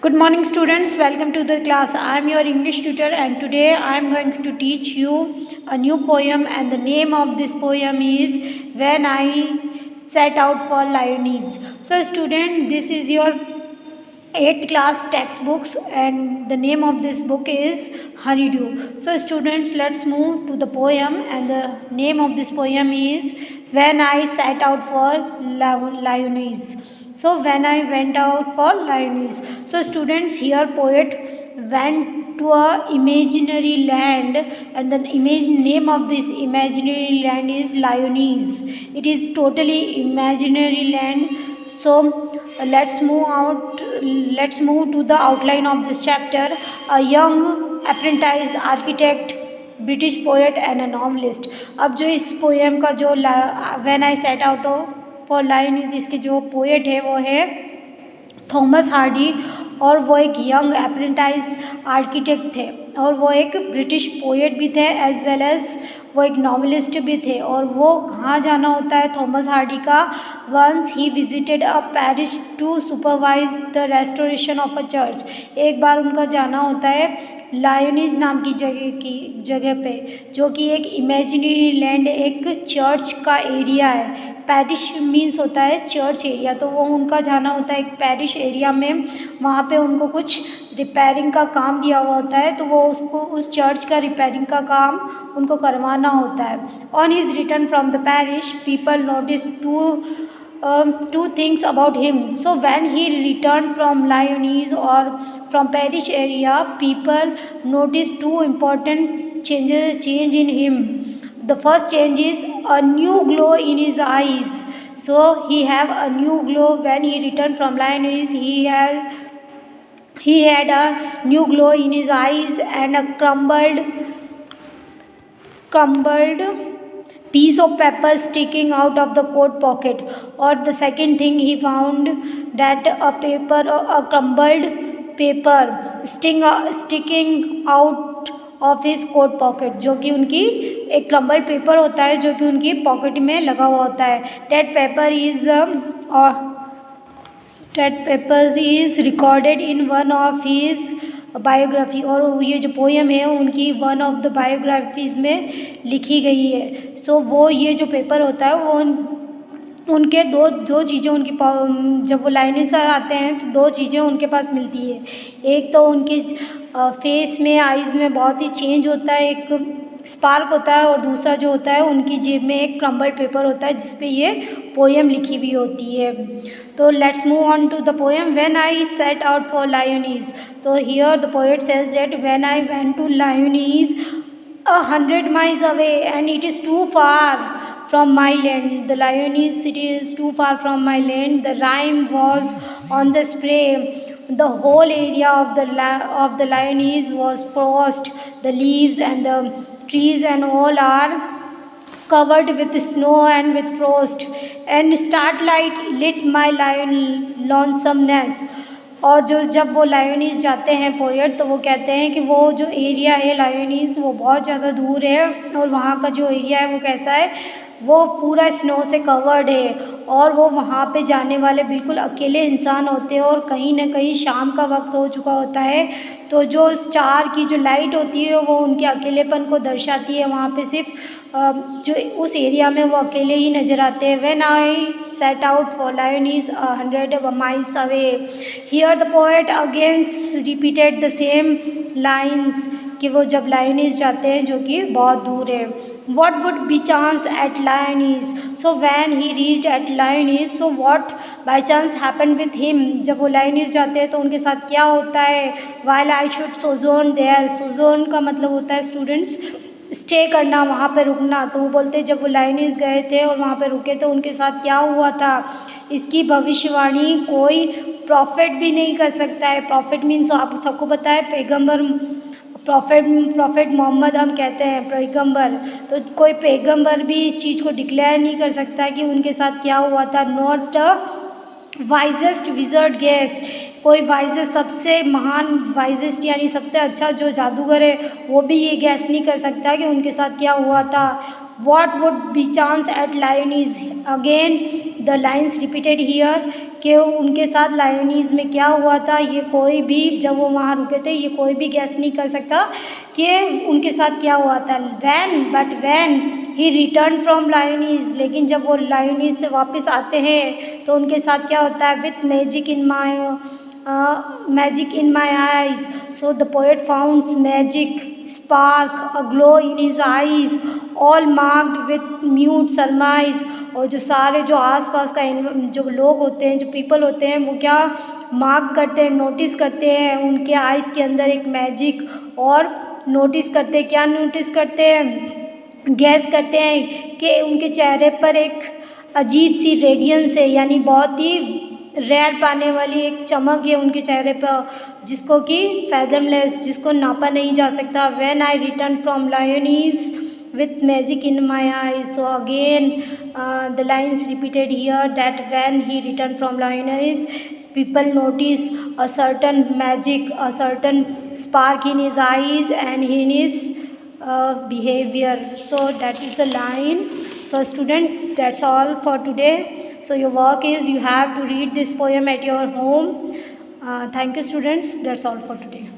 Good morning students, welcome to the class. I am your English tutor and today I am going to teach you a new poem and the name of this poem is When I Set Out for Lyonese. So student, this is your 8th class textbooks and the name of this book is Honeydew. So students, let's move to the poem and the name of this poem is When I Set Out for Lyonese. So when I went out for Lyonese. So students, here poet went to a imaginary land and the name of this imaginary land is Lyonese. It is totally imaginary land. So let's move to the outline of this chapter. A young apprentice architect, British poet and a novelist. अब जो इस poem का जो when I set out for Lyonnesse, इसके जो poet है वो है थॉमस हार्डी और वो एक यंग अप्रेंटाइज आर्किटेक्ट थे और वो एक ब्रिटिश पोएट भी थे एज वेल एज वो एक नॉवलिस्ट भी थे. और वो कहाँ जाना होता है थॉमस हार्डी का? Once he visited a Paris to supervise the restoration of a church. एक बार उनका जाना होता है लायोनीज नाम की जगह पे, जो कि एक इमेजिनरी लैंड, एक चर्च का एरिया है. पेरिस मीन्स होता है चर्च एरिया, तो वो उनका जाना होता है एक पेरिस एरिया में. वहाँ पे उनको कुछ रिपेयरिंग का काम दिया हुआ होता है, तो वो उसको उस चर्च का रिपेयरिंग का काम उनको करवाना होता है. On his return from the Paris, people notice two things about him. So when he returned from Lyonese or from Paris area, people noticed two important change in him. The first change is a new glow in his eyes. So he have a new glow when he returned from Lyonese. He had a new glow in his eyes and a crumbled piece of paper sticking out of the coat pocket. Or the second thing he found that a crumbled paper sticking out of his coat pocket, जो कि उनकी एक crumbled paper होता है जो कि उनकी pocket में लगा हुआ होता है. That papers is recorded in one of his biography, और ये जो पोएम है उनकी वन ऑफ द बायोग्राफीज़ में लिखी गई है. सो वो ये जो पेपर होता है वो उनके दो चीज़ें उनकी जब वो लाइनें से आते हैं तो दो चीज़ें उनके पास मिलती है. एक तो उनके फेस में, आइज़ में बहुत ही चेंज होता है, एक स्पार्क होता है, और दूसरा जो होता है उनकी जेब में एक क्रम्बल्ड पेपर होता है जिस पे ये पोएम लिखी हुई होती है. तो let's move on to the poem when I set out for Lyonnesse. So here the poet says that when I went to Lyonnesse 100 miles away and it is too far from my land. The Lyonese city is too far from my land. The rime was on the spray. The whole area of the Lyonese was frost. The leaves and the trees and all are covered with snow and with frost. And starlight lit my lonesomeness. और जब वो लायोनीज जाते हैं poet, तो वो कहते हैं कि वो जो एरिया है लायोनीज वो बहुत ज़्यादा दूर है और वहाँ का जो एरिया है वो कैसा है, वो पूरा स्नो से कवर्ड है और वो वहाँ पे जाने वाले बिल्कुल अकेले इंसान होते हैं और कहीं ना कहीं शाम का वक्त हो चुका होता है. तो जो स्टार की जो लाइट होती है वो उनके अकेलेपन को दर्शाती है. वहाँ पे सिर्फ जो उस एरिया में वो अकेले ही नज़र आते हैं. When I set out for Lyonese 100 miles away. Here the poet again repeated the same lines कि वो जब लायोनीज जाते हैं जो कि बहुत दूर है. What would be chance at Lyonese? So when he reached at Lyonese, so what by chance happened with him? जब वो लायोनीज जाते हैं तो उनके साथ क्या होता है? While I should sojourn there. sojourn का मतलब होता है स्टूडेंट्स स्टे करना, वहाँ पे रुकना. तो वो बोलते हैं जब वो लायोनीज गए थे और वहाँ पे रुके तो उनके साथ क्या हुआ था, इसकी भविष्यवाणी कोई प्रॉफिट भी नहीं कर सकता है. प्रॉफिट मीन्स आप सबको पता है पैगंबर, प्रॉफिट मोहम्मद हम कहते हैं पैगंबर. तो कोई पैगंबर भी इस चीज़ को डिक्लेयर नहीं कर सकता कि उनके साथ क्या हुआ था. नॉट वाइजेस्ट विजर्ड गेस्ट, कोई वाइजेस्ट सबसे महान वाइजेस्ट यानी सबसे अच्छा जो जादूगर है वो भी ये गैस नहीं कर सकता कि उनके साथ क्या हुआ था. what would be chance at Lyonese? Again the lines repeated here कि उनके साथ लायोनीज में क्या हुआ था, ये कोई भी जब वो वहाँ रुके थे ये कोई भी गैस नहीं कर सकता कि उनके साथ क्या हुआ था. when he returned from लायोनीज, लेकिन जब वो लायोनीज से वापस आते हैं तो उनके साथ क्या होता है, with magic in my eyes. So the poet found magic spark a glow in his eyes, all marked with mute surmise. और जो सारे जो आसपास का जो लोग होते हैं, जो पीपल होते हैं, वो क्या मार्क करते हैं, नोटिस करते हैं उनके आइज़ के अंदर एक मैजिक, और नोटिस करते हैं, क्या नोटिस करते हैं, गैस करते हैं कि उनके चेहरे पर एक अजीब सी रेडियंस है, यानी बहुत ही रेयर पाने वाली एक चमक है उनके चेहरे पर, जिसको कि फैथमलेस, जिसको नापा नहीं जा सकता. When I return from Lyonnesse with magic in my eyes. So again the lines repeated here that when he returned from Lyonese, people notice a certain magic, a certain spark in his eyes and in his behavior. So that is the line. So students, that's all for today. So your work is you have to read this poem at your home. Thank you students, that's all for today.